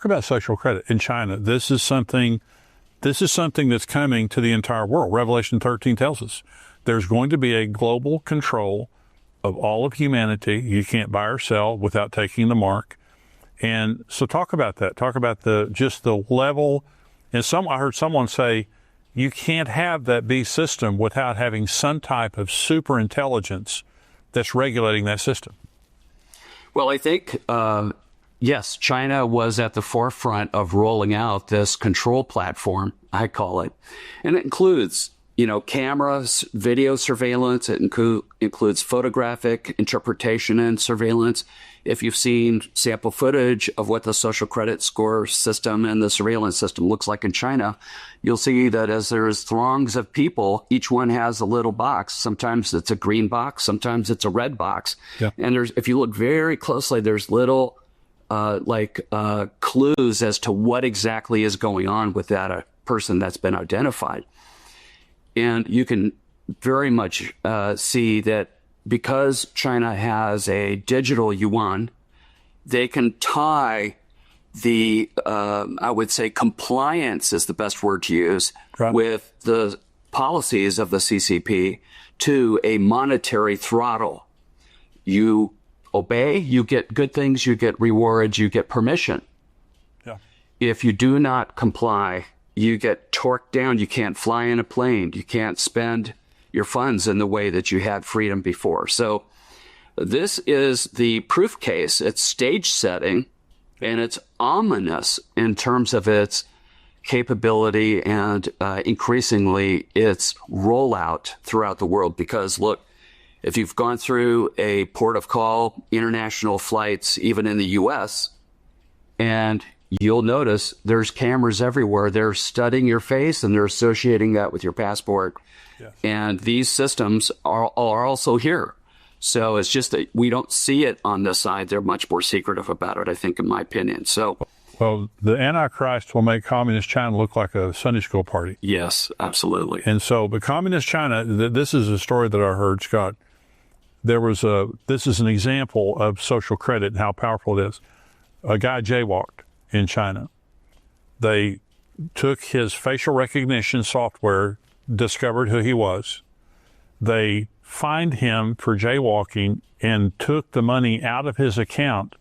about social credit in China. This is something that's coming to the entire world. Revelation 13 tells us there's going to be a global control of all of humanity. You can't buy or sell without taking the mark. And so talk about that. Talk about the level. And I heard someone say, you can't have that beast system without having some type of super intelligence that's regulating that system. Well, I think, yes, China was at the forefront of rolling out this control platform, I call it. And it includes, cameras, video surveillance. It includes photographic interpretation and surveillance. If you've seen sample footage of what the social credit score system and the surveillance system looks like in China, you'll see that as there's throngs of people, each one has a little box. Sometimes it's a green box, sometimes it's a red box. Yeah. And if you look very closely, there's little clues as to what exactly is going on with that person that's been identified. And you can very much see that because China has a digital yuan, they can tie the, I would say compliance is the best word to use, right, with the policies of the CCP to a monetary throttle. You obey, you get good things, you get rewards, you get permission. Yeah. If you do not comply, you get torqued down. You can't fly in a plane. You can't spend your funds in the way that you had freedom before. So this is the proof case. It's stage setting, and it's ominous in terms of its capability and increasingly its rollout throughout the world. Because look, if you've gone through a port of call, international flights, even in the U.S., and you'll notice there's cameras everywhere. They're studying your face and they're associating that with your passport. Yes. And these systems are also here. So it's just that we don't see it on this side. They're much more secretive about it, I think, in my opinion. So, well, the Antichrist will make communist China look like a Sunday school party. Yes, absolutely. And so, but communist China, this is a story that I heard, Scott. This is an example of social credit and how powerful it is. A guy jaywalked in China. They took his facial recognition software, discovered who he was. They fined him for jaywalking and took the money out of his account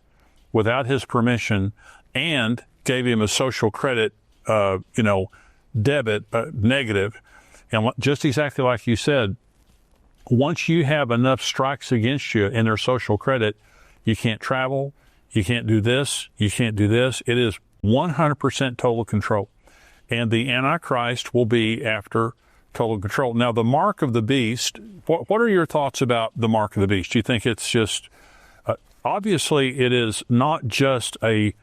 without his permission and gave him a social credit, debit, negative. And just exactly like you said, once you have enough strikes against you in their social credit, you can't travel, you can't do this, you can't do this. It is 100% total control. And the Antichrist will be after total control. Now, the mark of the beast, what are your thoughts about the mark of the beast? Do you think it's just, obviously it is not just a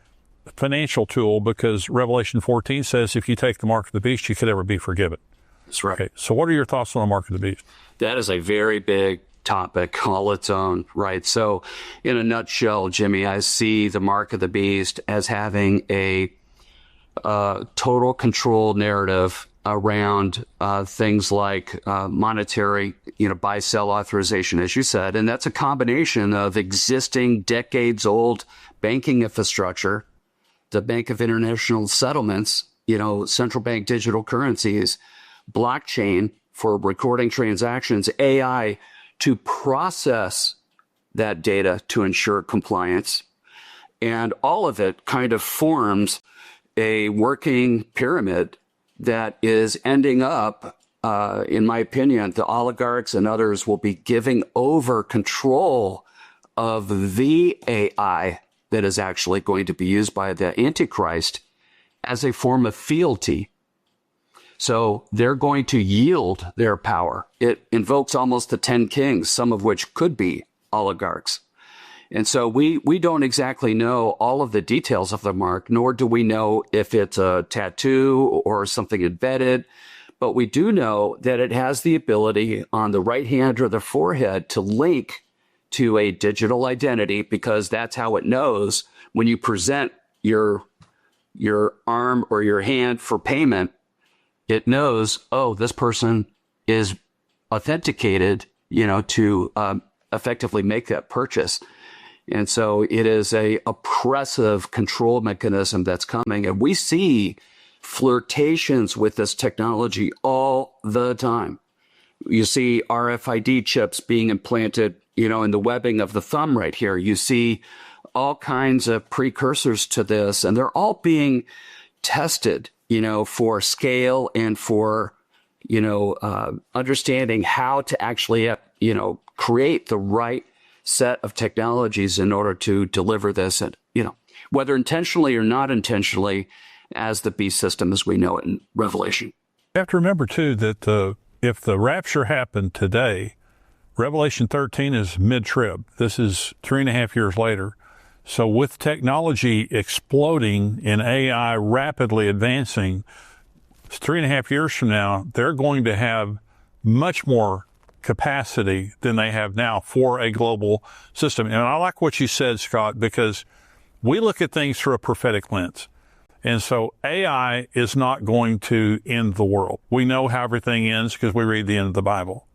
financial tool, because Revelation 14 says if you take the mark of the beast, you could never be forgiven. That's right. Okay, so what are your thoughts on the mark of the beast? That is a very big topic all its own, right? So in a nutshell, Jimmy, I see the mark of the beast as having a total control narrative around things like monetary, buy-sell authorization, as you said. And that's a combination of existing decades-old banking infrastructure, the Bank of International Settlements, central bank digital currencies, blockchain for recording transactions, AI to process that data to ensure compliance. And all of it kind of forms a working pyramid that is ending up, in my opinion, the oligarchs and others will be giving over control of the AI that is actually going to be used by the Antichrist as a form of fealty. So they're going to yield their power. It invokes almost the 10 kings, some of which could be oligarchs. And so we don't exactly know all of the details of the mark, nor do we know if it's a tattoo or something embedded. But we do know that it has the ability on the right hand or the forehead to link to a digital identity, because that's how it knows when you present your arm or your hand for payment. It knows, oh, this person is authenticated, to effectively make that purchase. And so it is a oppressive control mechanism that's coming. And we see flirtations with this technology all the time. You see RFID chips being implanted, in the webbing of the thumb right here. You see all kinds of precursors to this, and they're all being tested, for scale and for, understanding how to actually, create the right set of technologies in order to deliver this, and, whether intentionally or not intentionally, as the beast system as we know it in Revelation. You have to remember, too, that if the rapture happened today, Revelation 13 is mid-trib. This is 3.5 years later. So with technology exploding and AI rapidly advancing, 3.5 years from now, they're going to have much more capacity than they have now for a global system. And I like what you said, Scott, because we look at things through a prophetic lens. And so AI is not going to end the world. We know how everything ends because we read the end of the Bible.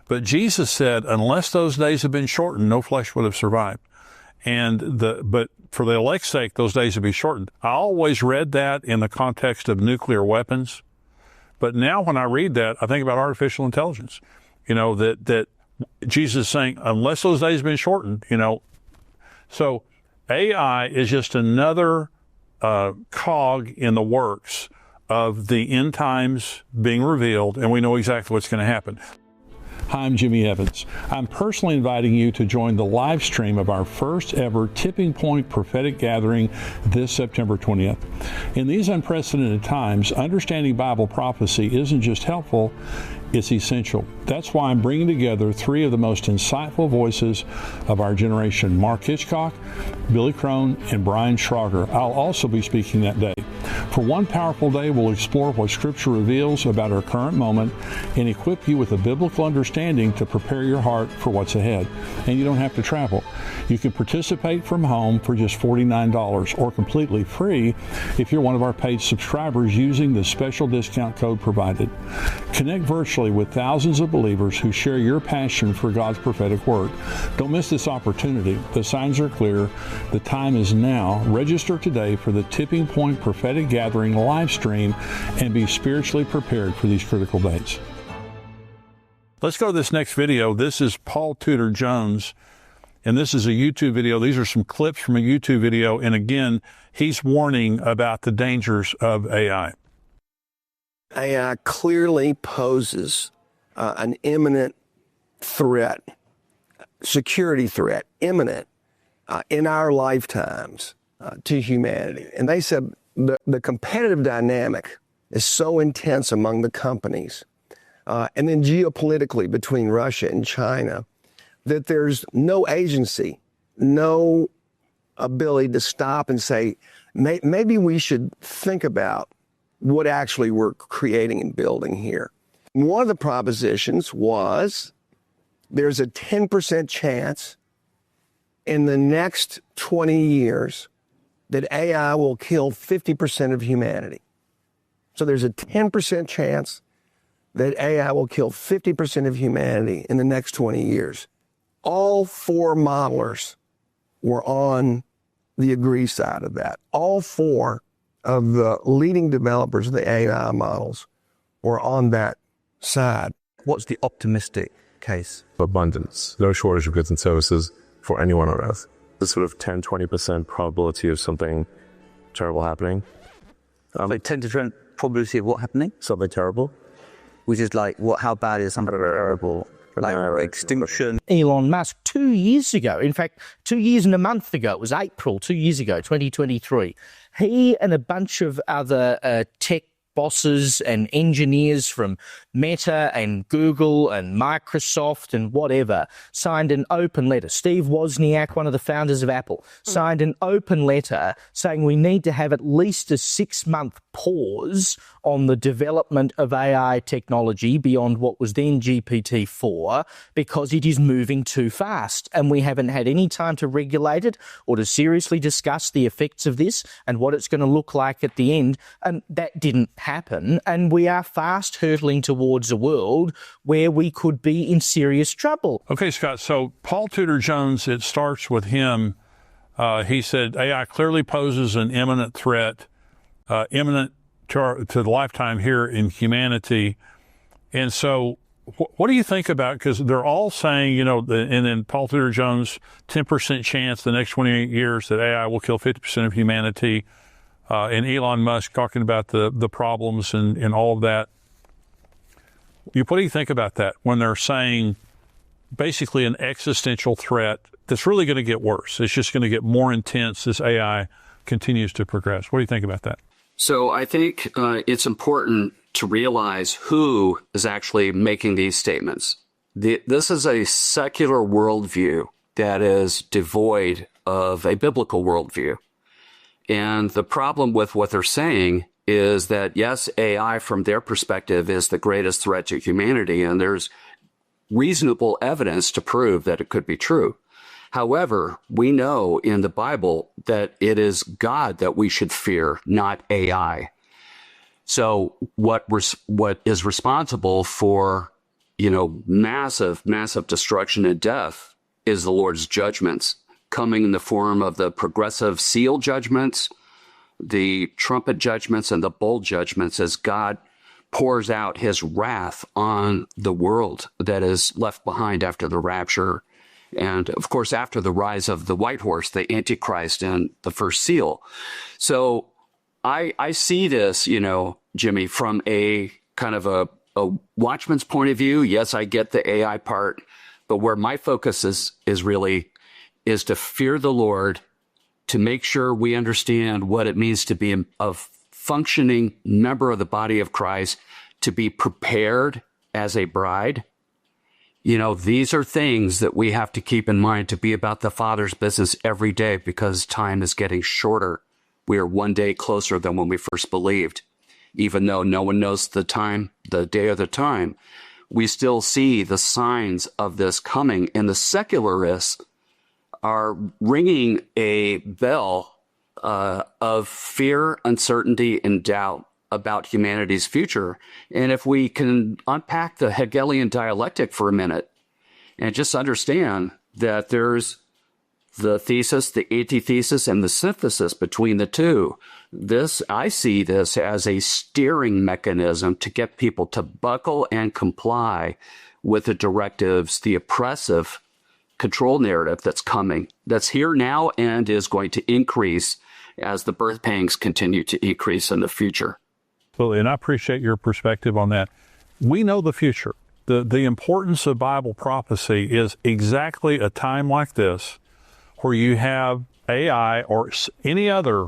But Jesus said, unless those days have been shortened, no flesh would have survived. But for the elect's sake, those days would be shortened. I always read that in the context of nuclear weapons. But now when I read that, I think about artificial intelligence. That Jesus is saying, unless those days have been shortened, So AI is just another cog in the works of the end times being revealed, and we know exactly what's going to happen. Hi, I'm Jimmy Evans. I'm personally inviting you to join the live stream of our first ever Tipping Point Prophetic Gathering this September 20th. In these unprecedented times, understanding Bible prophecy isn't just helpful, it's essential. That's why I'm bringing together three of the most insightful voices of our generation: Mark Hitchcock, Billy Crone, and Brian Schrager. I'll also be speaking that day. For one powerful day, we'll explore what Scripture reveals about our current moment and equip you with a biblical understanding to prepare your heart for what's ahead. And you don't have to travel. You can participate from home for just $49 or completely free if you're one of our paid subscribers using the special discount code provided. Connect virtually with thousands of believers who share your passion for God's prophetic word. Don't miss this opportunity. The signs are clear. The time is now. Register today for the Tipping Point Prophetic Gathering live stream and be spiritually prepared for these critical days. Let's go to this next video. This is Paul Tudor Jones, and this is a YouTube video. These are some clips from a YouTube video, and again, he's warning about the dangers of AI. AI clearly poses an imminent threat, security threat, imminent in our lifetimes to humanity. And they said the competitive dynamic is so intense among the companies, and then geopolitically between Russia and China, that there's no agency, no ability to stop and say, maybe we should think about what actually we're creating and building here. One of the propositions was there's a 10% chance in the next 20 years that AI will kill 50% of humanity. So there's a 10% chance that AI will kill 50% of humanity in the next 20 years. All four modelers were on the agree side of that. All four of the leading developers of the AI models were on that side. What's the optimistic case? Abundance, no shortage of goods and services for anyone on earth. The sort of 10-20% probability of something terrible happening. So 10% probability of what happening? Something terrible. Which is like, how bad is something terrible? Like extinction. Elon Musk 2 years ago, in fact, 2 years and a month ago, it was April 2 years ago, 2023, he and a bunch of other tech bosses and engineers from Meta and Google and Microsoft and whatever signed an open letter. Steve Wozniak, one of the founders of Apple, signed an open letter saying we need to have at least a 6-month pause on the development of AI technology beyond what was then GPT-4 because it is moving too fast and we haven't had any time to regulate it or to seriously discuss the effects of this and what it's going to look like at the end. And that didn't happen, and we are fast hurtling towards a world where we could be in serious trouble. Okay, Scott, so Paul Tudor Jones, it starts with him He said AI clearly poses an imminent threat, imminent to the lifetime here in humanity. And so what do you think about, because they're all saying, and then Paul Tudor Jones, 10% chance the next 28 years that AI will kill 50% of humanity, and Elon Musk talking about the problems and all of that. What do you think about that when they're saying basically an existential threat that's really going to get worse? It's just going to get more intense as AI continues to progress. What do you think about that? So I think it's important to realize who is actually making these statements. This is a secular worldview that is devoid of a biblical worldview. And the problem with what they're saying is that, yes, AI from their perspective is the greatest threat to humanity, and there's reasonable evidence to prove that it could be true. However, we know in the Bible that it is God that we should fear, not AI. So what is responsible for, massive destruction and death is the Lord's judgments, coming in the form of the progressive seal judgments, the trumpet judgments, and the bowl judgments as God pours out his wrath on the world that is left behind after the rapture. And of course, after the rise of the white horse, the Antichrist and the first seal. So I see this, Jimmy, from a kind of a watchman's point of view. Yes, I get the AI part, but where my focus is really to fear the Lord, to make sure we understand what it means to be a functioning member of the body of Christ, to be prepared as a bride. These are things that we have to keep in mind, to be about the Father's business every day, because time is getting shorter. We are one day closer than when we first believed. Even though no one knows the time, the day or the time, we still see the signs of this coming. And the secularists are ringing a bell of fear, uncertainty, and doubt about humanity's future. And if we can unpack the Hegelian dialectic for a minute and just understand that there's the thesis, the antithesis, and the synthesis between the two, I see this as a steering mechanism to get people to buckle and comply with the directives, the oppressive control narrative that's coming, that's here now and is going to increase as the birth pangs continue to increase in the future. Absolutely, and I appreciate your perspective on that. We know the future. The importance of Bible prophecy is exactly a time like this where you have AI or any other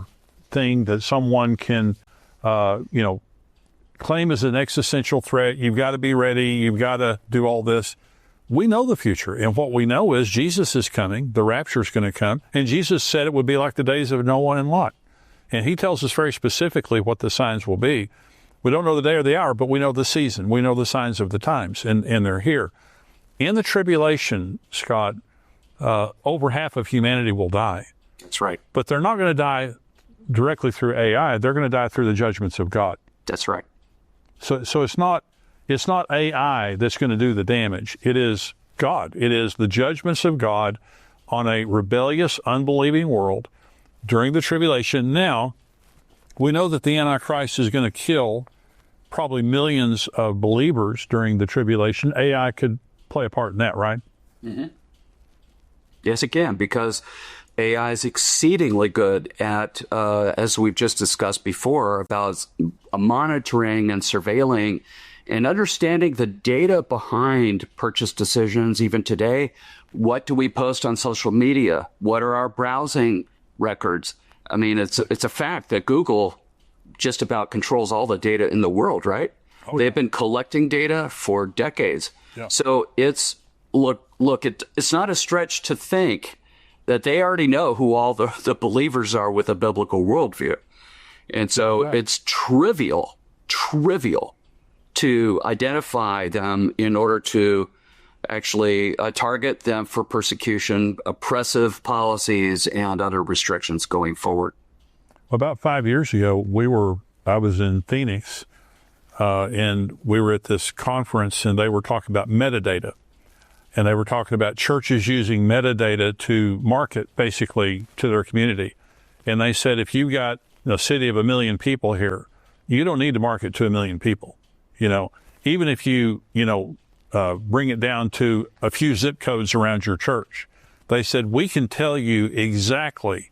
thing that someone can, claim as an existential threat. You've got to be ready. You've got to do all this. We know the future, and what we know is Jesus is coming. The rapture is going to come, and Jesus said it would be like the days of Noah and Lot. And he tells us very specifically what the signs will be. We don't know the day or the hour, but we know the season. We know the signs of the times, and they're here. In the tribulation, Scott, over half of humanity will die. That's right. But they're not going to die directly through AI. They're going to die through the judgments of God. That's right. So it's not AI that's going to do the damage. It is God. It is the judgments of God on a rebellious, unbelieving world during the tribulation. Now, we know that the Antichrist is going to kill probably millions of believers during the tribulation. AI could play a part in that, right? Mm-hmm. Yes, it can, because AI is exceedingly good at, as we've just discussed before, about monitoring and surveilling and understanding the data behind purchase decisions. Even today, what do we post on social media? What are our browsing records? I mean, it's a fact that Google just about controls all the data in the world, right? Oh, yeah. They've been collecting data for decades. Yeah. So it's not a stretch to think that they already know who all the believers are with a biblical worldview. And so It's trivial to identify them in order to actually target them for persecution, oppressive policies, and other restrictions going forward. About 5 years ago, I was in Phoenix, and we were at this conference, and they were talking about metadata. and they were talking about churches using metadata to market basically to their community. And they said, if you've got a city of 1 million people here, you don't need to market to 1 million people. Even if you bring it down to a few zip codes around your church, they said, we can tell you exactly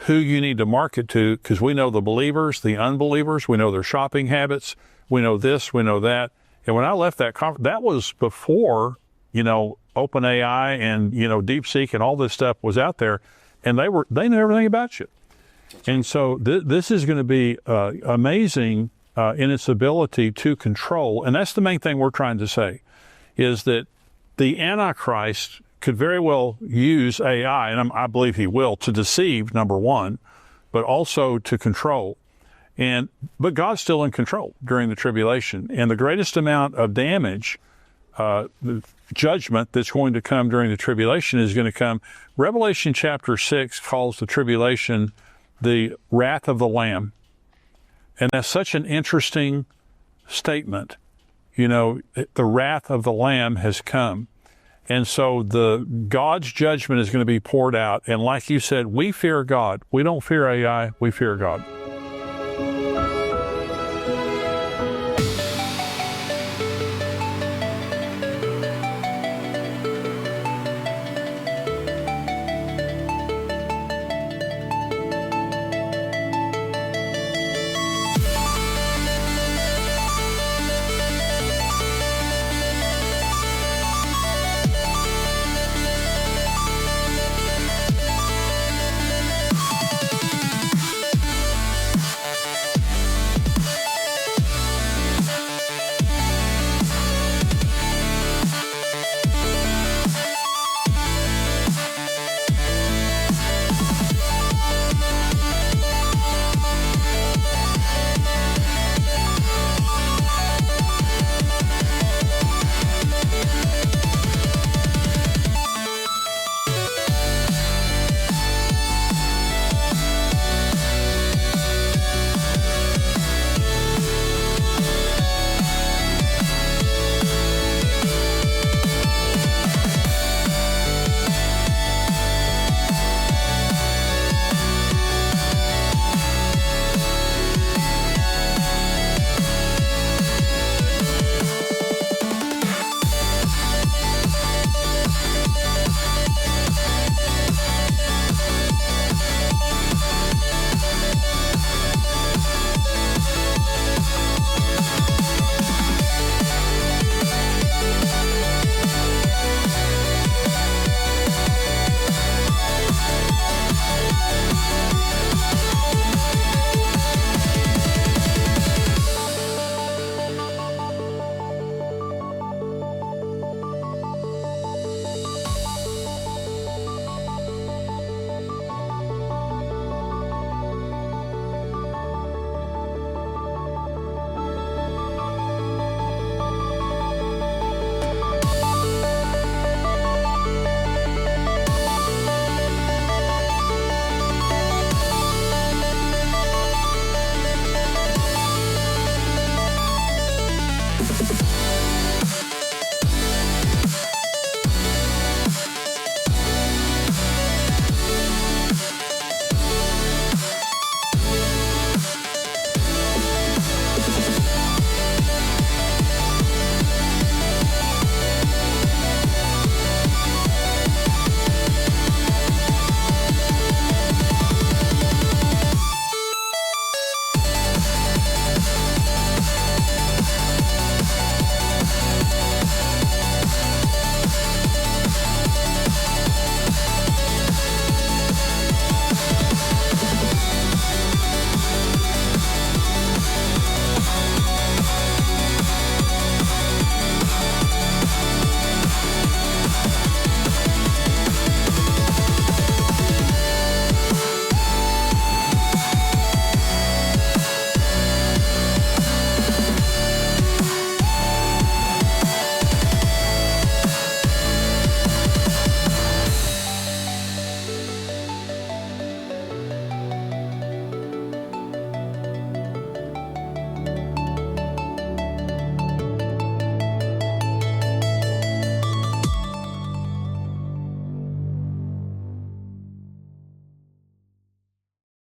who you need to market to because we know the believers, the unbelievers, we know their shopping habits, we know this, we know that. And when I left that conference, that was before, OpenAI and, DeepSeek and all this stuff was out there, and they knew everything about you. And so this is going to be amazing in its ability to control. And that's the main thing we're trying to say, is that the Antichrist could very well use AI, and I believe he will, to deceive, number one, but also to control. But God's still in control during the tribulation. And the greatest amount of damage, the judgment that's going to come during the tribulation is going to come. Revelation chapter 6 calls the tribulation the wrath of the Lamb. And that's such an interesting statement. The wrath of the Lamb has come. And so God's judgment is going to be poured out. And like you said, we fear God. We don't fear AI, we fear God.